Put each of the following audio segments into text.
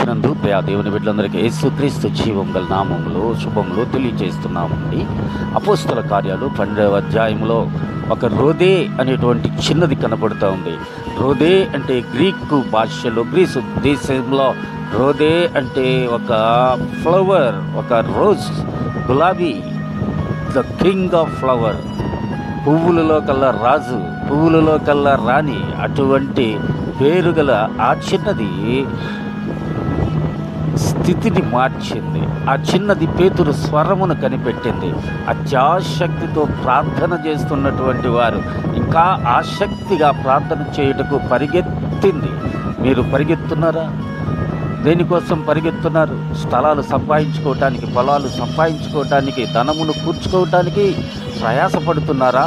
క్రీస్తునందు ప్రియా దేవుని బిడ్డలందరికీ యేసుక్రీస్తు జీవం గల నామములో శుభములు తెలియజేస్తున్నామండి. అపోస్తల కార్యాలు 12వ అధ్యాయంలో ఒక రోదే అనేటువంటి చిన్నది కనబడుతూ ఉంది. రోదే అంటే గ్రీకు భాషలో, గ్రీసు దేశంలో రోదే అంటే ఒక ఫ్లవర్, ఒక రోజ్, గులాబీ, ద కింగ్ ఆఫ్ ఫ్లవర్, పువ్వులలో కల్లా రాజు, పువ్వులలో కల్లా రాణి, అటువంటి పేరు గల ఆ చిన్నది స్థితిని మార్చింది. ఆ చిన్నది పేతురు స్వరమును కనిపెట్టింది. అత్యాశక్తితో ప్రార్థన చేస్తున్నటువంటి వారు ఇంకా ఆసక్తిగా ప్రార్థన చేయుటకు పరిగెత్తింది. మీరు పరిగెత్తున్నారా? దేనికోసం పరిగెత్తున్నారు? స్థలాలు సంపాదించుకోవటానికి, పొలాలు సంపాదించుకోవటానికి, ధనమును కూర్చుకోవటానికి ప్రయాసపడుతున్నారా?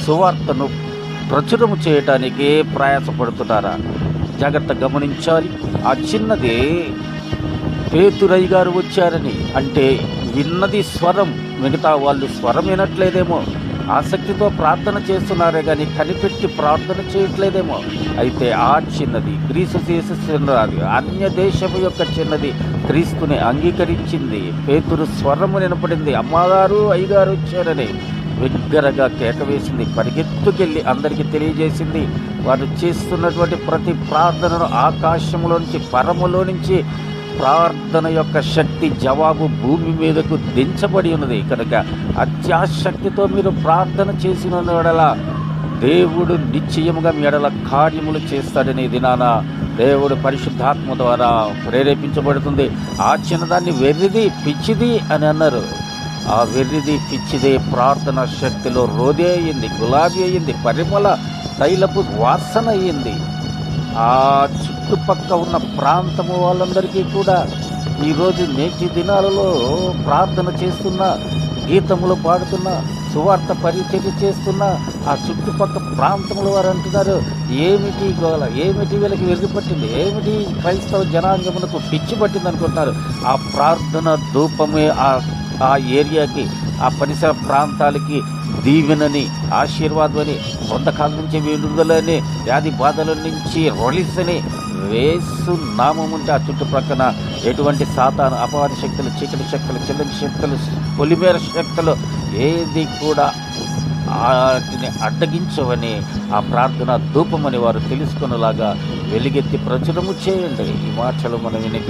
సువార్తను ప్రచురము చేయటానికి ప్రయాసపడుతున్నారా? జాగ్రత్త గమనించాలి. ఆ చిన్నది పేతురయ్య గారు వచ్చారని అంటే విన్నది స్వరం, మిగతా వాళ్ళు స్వరం వినట్లేదేమో, ఆసక్తితో ప్రార్థన చేస్తున్నారే కానీ కనిపెట్టి ప్రార్థన చేయట్లేదేమో. అయితే ఆ చిన్నది గ్రీసు దేశ చిన్నది, అన్య దేశము యొక్క చిన్నది క్రీస్తుని అంగీకరించింది. పేతురు స్వరము వినపడింది. అమ్మగారు, అయ్యగారు వచ్చారని బిగ్గరగా కేకవేసింది. పరిగెత్తుకెళ్ళి అందరికీ తెలియజేసింది. వారు చేస్తున్నటువంటి ప్రతి ప్రార్థనను ఆకాశంలో నుంచి, పరములో నుంచి ప్రార్థన యొక్క శక్తి, జవాబు భూమి మీదకు దించబడి ఉన్నది. కనుక అత్యాశక్తితో మీరు ప్రార్థన చేసిన ఎడల దేవుడు నిశ్చయముగా మీ ఎడల కార్యములు చేస్తాడని దినాన దేవుడు పరిశుద్ధాత్మ ద్వారా ప్రేరేపించబడుతుంది. ఆ చిన్నదాన్ని వెర్రిది, పిచ్చిది అని అన్నారు. ఆ వెర్రిది, పిచ్చిదే ప్రార్థన శక్తిలో రోదే అయ్యింది, గులాబీ అయ్యింది, పరిమళ తైలపు వాసన అయ్యింది. ఆ చుట్టుపక్క ఉన్న ప్రాంతము వాళ్ళందరికీ కూడా ఈరోజు నేటి దినాలలో ప్రార్థన చేస్తున్న, గీతములు పాడుతున్న, సువార్త పరిచర్య చేస్తున్న ఆ చుట్టుపక్క ప్రాంతముల వారు అంటున్నారు, ఏమిటి గోల, ఏమిటి వీళ్ళకి వెర్రిపట్టింది, ఏమిటి క్రైస్తవ జనాంగమునకు పిచ్చి పట్టింది అనుకుంటున్నారు. ఆ ప్రార్థన ధూపమే ఆ ఏరియాకి, ఆ పరిసర ప్రాంతాలకి దీవెనని, ఆశీర్వాదమని, కొంతకాలం నుంచి విడుదలని, వ్యాధి బాధల నుంచి రొలిసని, వేసు నామముంటే ఆ చుట్టుప్రక్కన ఎటువంటి సాతాను, అపవాది శక్తులు, చీకటి శక్తులు, చెల్లని శక్తులు, పొలిమేర శక్తులు ఏది కూడా వాటిని అడ్డగించవని ఆ ప్రార్థన ధూపమని వారు తెలుసుకునేలాగా వెలుగెత్తి ప్రచురము చేయండి. ఈ మాటలు మనం విని